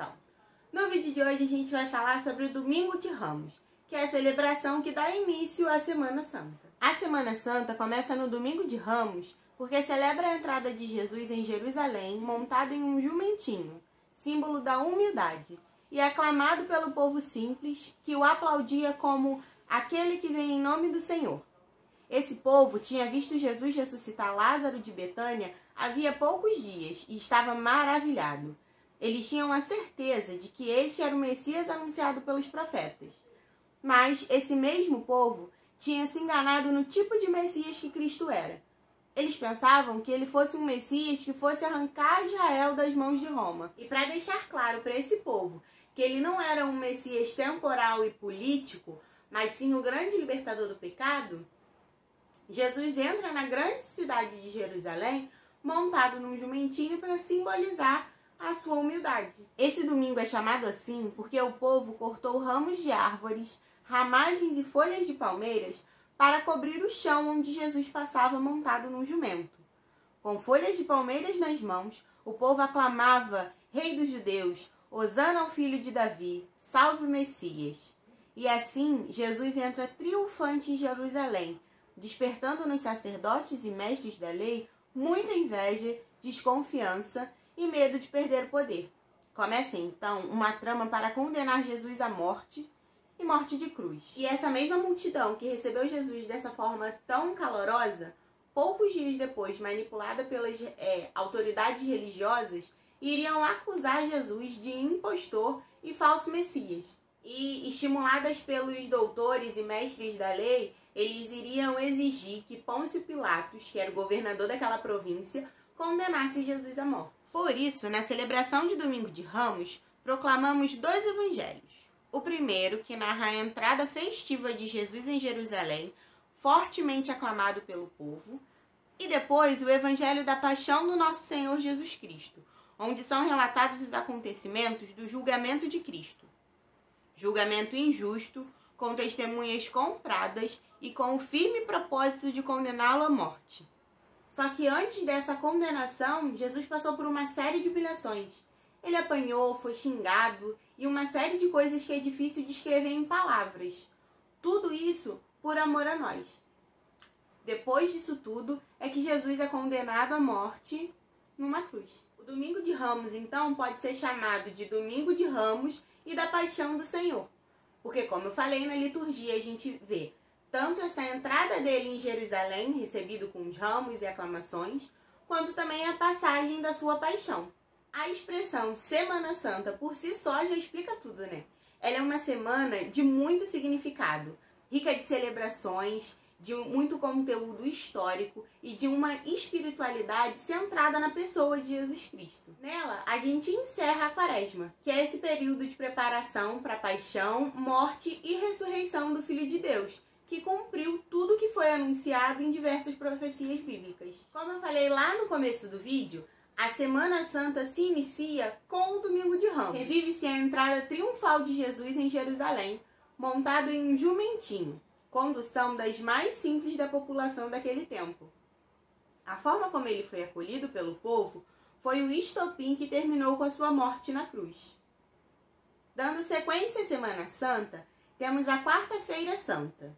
Cristão. No vídeo de hoje a gente vai falar sobre o Domingo de Ramos, que é a celebração que dá início à Semana Santa. A Semana Santa começa no Domingo de Ramos porque celebra a entrada de Jesus em Jerusalém montado em um jumentinho, símbolo da humildade, e é aclamado pelo povo simples que o aplaudia como aquele que vem em nome do Senhor. Esse povo tinha visto Jesus ressuscitar Lázaro de Betânia havia poucos dias e estava maravilhado. Eles tinham a certeza de que este era o Messias anunciado pelos profetas. Mas esse mesmo povo tinha se enganado no tipo de Messias que Cristo era. Eles pensavam que ele fosse um Messias que fosse arrancar Israel das mãos de Roma. E para deixar claro para esse povo que ele não era um Messias temporal e político, mas sim o grande libertador do pecado, Jesus entra na grande cidade de Jerusalém montado num jumentinho para simbolizar a sua humildade. Esse domingo é chamado assim porque o povo cortou ramos de árvores, ramagens e folhas de palmeiras para cobrir o chão onde Jesus passava montado num jumento. Com folhas de palmeiras nas mãos, o povo aclamava: Rei dos Judeus, Hosana ao filho de Davi, salve o Messias. E assim, Jesus entra triunfante em Jerusalém, despertando nos sacerdotes e mestres da lei muita inveja, desconfiança e medo de perder o poder. Começa então uma trama para condenar Jesus à morte e morte de cruz. E essa mesma multidão que recebeu Jesus dessa forma tão calorosa, poucos dias depois, manipulada pelas autoridades religiosas, iriam acusar Jesus de impostor e falso Messias. E, estimuladas pelos doutores e mestres da lei, eles iriam exigir que Pôncio Pilatos, que era o governador daquela província, condenasse Jesus à morte. Por isso, na celebração de Domingo de Ramos, proclamamos 2 evangelhos. O primeiro, que narra a entrada festiva de Jesus em Jerusalém, fortemente aclamado pelo povo, e depois o evangelho da paixão do nosso Senhor Jesus Cristo, onde são relatados os acontecimentos do julgamento de Cristo. Julgamento injusto, com testemunhas compradas e com o firme propósito de condená-lo à morte. Só que antes dessa condenação, Jesus passou por uma série de humilhações. Ele apanhou, foi xingado e uma série de coisas que é difícil de escrever em palavras. Tudo isso por amor a nós. Depois disso tudo, é que Jesus é condenado à morte numa cruz. O Domingo de Ramos, então, pode ser chamado de Domingo de Ramos e da Paixão do Senhor. Porque, como eu falei, na liturgia a gente vê tanto essa entrada dele em Jerusalém, recebido com os ramos e aclamações, quanto também a passagem da sua paixão. A expressão Semana Santa por si só já explica tudo, né? Ela é uma semana de muito significado, rica de celebrações, de muito conteúdo histórico e de uma espiritualidade centrada na pessoa de Jesus Cristo. Nela, a gente encerra a Quaresma, que é esse período de preparação para a paixão, morte e ressurreição do Filho de Deus, que cumpriu tudo que foi anunciado em diversas profecias bíblicas. Como eu falei lá no começo do vídeo, a Semana Santa se inicia com o Domingo de Ramos. Revive-se a entrada triunfal de Jesus em Jerusalém, montado em um jumentinho, condução das mais simples da população daquele tempo. A forma como ele foi acolhido pelo povo foi o estopim que terminou com a sua morte na cruz. Dando sequência à Semana Santa, temos a Quarta-feira Santa.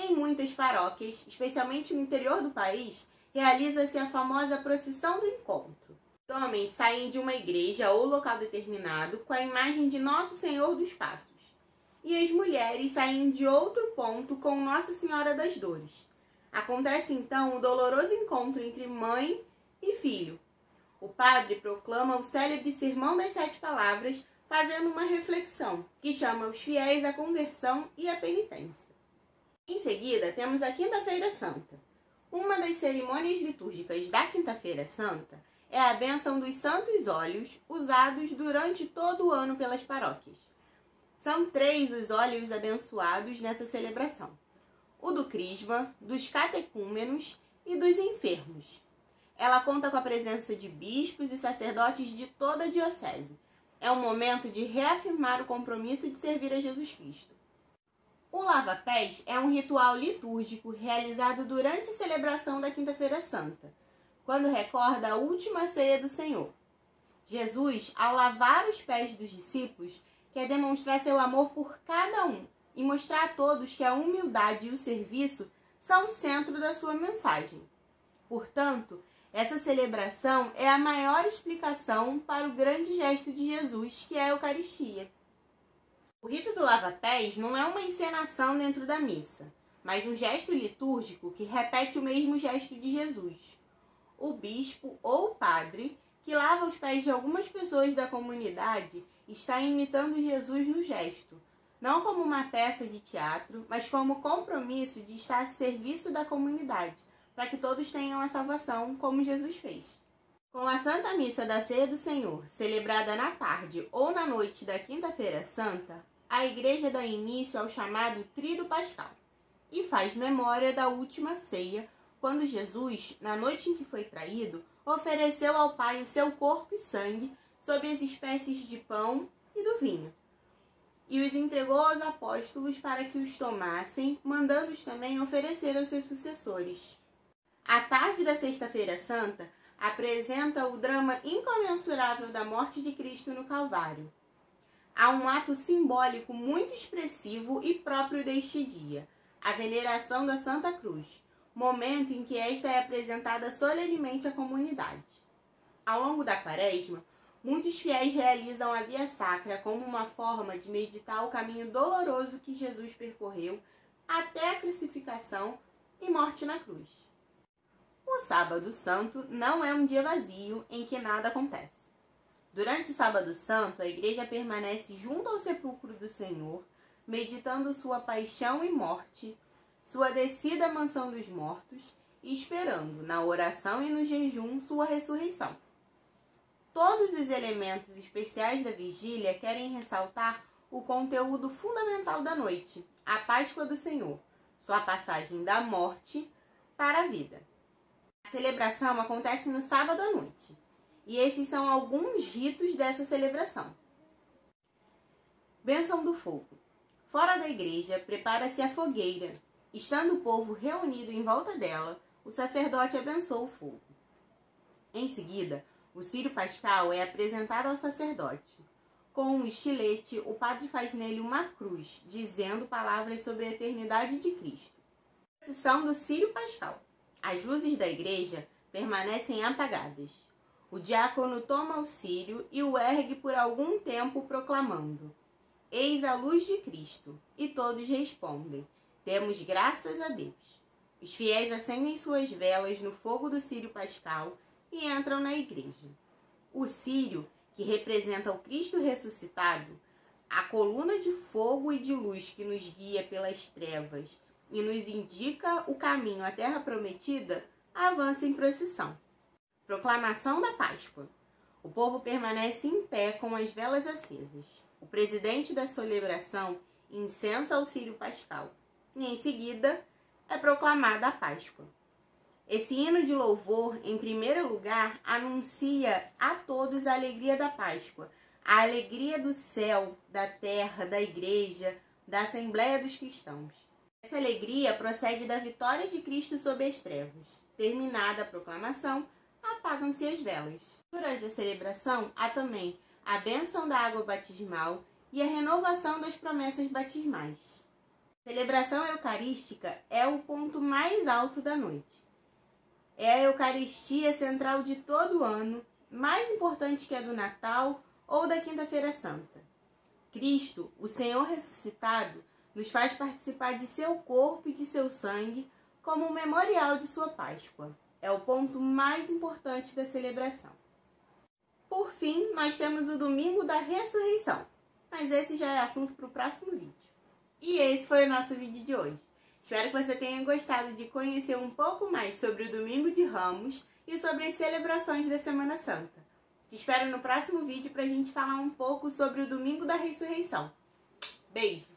Em muitas paróquias, especialmente no interior do país, realiza-se a famosa Procissão do Encontro. Os homens saem de uma igreja ou local determinado com a imagem de Nosso Senhor dos Passos, e as mulheres saem de outro ponto com Nossa Senhora das Dores. Acontece então o doloroso encontro entre mãe e filho. O padre proclama o célebre Sermão das 7 Palavras, fazendo uma reflexão, que chama os fiéis à conversão e à penitência. Em seguida, temos a Quinta-feira Santa. Uma das cerimônias litúrgicas da Quinta-feira Santa é a bênção dos santos óleos, usados durante todo o ano pelas paróquias. São 3 os óleos abençoados nessa celebração: o do crisma, dos catecúmenos e dos enfermos. Ela conta com a presença de bispos e sacerdotes de toda a diocese. É um momento de reafirmar o compromisso de servir a Jesus Cristo. O lava-pés é um ritual litúrgico realizado durante a celebração da Quinta-feira Santa, quando recorda a última ceia do Senhor. Jesus, ao lavar os pés dos discípulos, quer demonstrar seu amor por cada um e mostrar a todos que a humildade e o serviço são o centro da sua mensagem. Portanto, essa celebração é a maior explicação para o grande gesto de Jesus, que é a Eucaristia. O rito do lava-pés não é uma encenação dentro da missa, mas um gesto litúrgico que repete o mesmo gesto de Jesus. O bispo ou o padre, que lava os pés de algumas pessoas da comunidade, está imitando Jesus no gesto, não como uma peça de teatro, mas como compromisso de estar a serviço da comunidade, para que todos tenham a salvação, como Jesus fez. Com a Santa Missa da Ceia do Senhor, celebrada na tarde ou na noite da Quinta-feira Santa, a Igreja dá início ao chamado Tríduo Pascal e faz memória da última ceia, quando Jesus, na noite em que foi traído, ofereceu ao Pai o seu corpo e sangue sob as espécies de pão e do vinho, e os entregou aos apóstolos para que os tomassem, mandando-os também oferecer aos seus sucessores. A tarde da Sexta-feira Santa apresenta o drama incomensurável da morte de Cristo no Calvário. Há um ato simbólico muito expressivo e próprio deste dia, a veneração da Santa Cruz, momento em que esta é apresentada solenemente à comunidade. Ao longo da Quaresma, muitos fiéis realizam a Via Sacra como uma forma de meditar o caminho doloroso que Jesus percorreu até a crucificação e morte na cruz. O Sábado Santo não é um dia vazio em que nada acontece. Durante o Sábado Santo, a Igreja permanece junto ao sepulcro do Senhor, meditando sua paixão e morte, sua descida à mansão dos mortos e esperando, na oração e no jejum, sua ressurreição. Todos os elementos especiais da vigília querem ressaltar o conteúdo fundamental da noite, a Páscoa do Senhor, sua passagem da morte para a vida. A celebração acontece no sábado à noite, e esses são alguns ritos dessa celebração. Bênção do fogo. Fora da igreja, prepara-se a fogueira. Estando o povo reunido em volta dela, o sacerdote abençoa o fogo. Em seguida, o círio pascal é apresentado ao sacerdote. Com um estilete, o padre faz nele uma cruz, dizendo palavras sobre a eternidade de Cristo. Procissão do círio pascal. As luzes da igreja permanecem apagadas. O diácono toma o círio e o ergue por algum tempo, proclamando: Eis a luz de Cristo. E todos respondem: Demos graças a Deus. Os fiéis acendem suas velas no fogo do círio pascal e entram na igreja. O círio, que representa o Cristo ressuscitado, a coluna de fogo e de luz que nos guia pelas trevas e nos indica o caminho à terra prometida, avança em procissão. Proclamação da Páscoa. O povo permanece em pé com as velas acesas. O presidente da celebração incensa o círio pascal e, em seguida, é proclamada a Páscoa. Esse hino de louvor, em primeiro lugar, anuncia a todos a alegria da Páscoa, a alegria do céu, da terra, da igreja, da Assembleia dos Cristãos. Essa alegria procede da vitória de Cristo sobre as trevas. Terminada a proclamação, apagam-se as velas. Durante a celebração, há também a bênção da água batismal e a renovação das promessas batismais. A celebração eucarística é o ponto mais alto da noite. É a Eucaristia central de todo o ano, mais importante que a do Natal ou da Quinta-feira Santa. Cristo, o Senhor ressuscitado, nos faz participar de seu corpo e de seu sangue como um memorial de sua Páscoa. É o ponto mais importante da celebração. Por fim, nós temos o domingo da ressurreição, mas esse já é assunto para o próximo vídeo. E esse foi o nosso vídeo de hoje. Espero que você tenha gostado de conhecer um pouco mais sobre o Domingo de Ramos e sobre as celebrações da Semana Santa. Te espero no próximo vídeo para a gente falar um pouco sobre o Domingo da Ressurreição. Beijo!